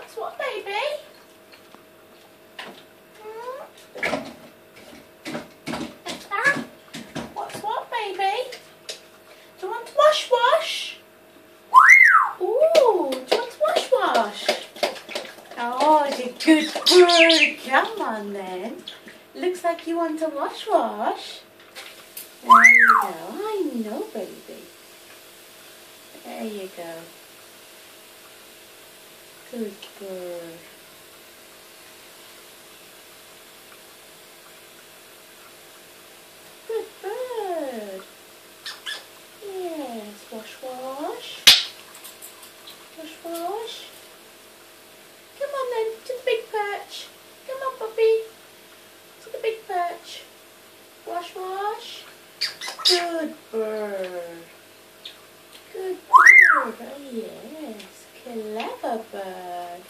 What's what, baby? What's what, baby? Do you want to wash? Ooh, do you want to wash? Oh, you're a good bird. Come on then. Looks like you want to wash. There you go. I know, baby. There you go. Good bird. Good bird. Yes, wash. Wash. Come on then, to the big perch. Come on, puppy. To the big perch. Wash. Good bird. Good bird. Oh yes. Clever bird.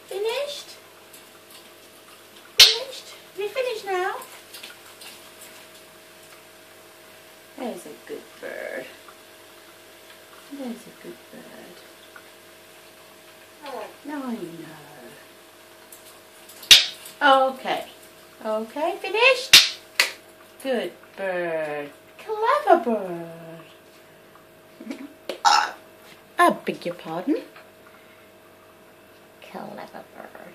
Finished? Have you finished now? There's a good bird. There's a good bird. No, I know. Okay, finished? Good bird. Clever bird. I beg your pardon? Clever bird.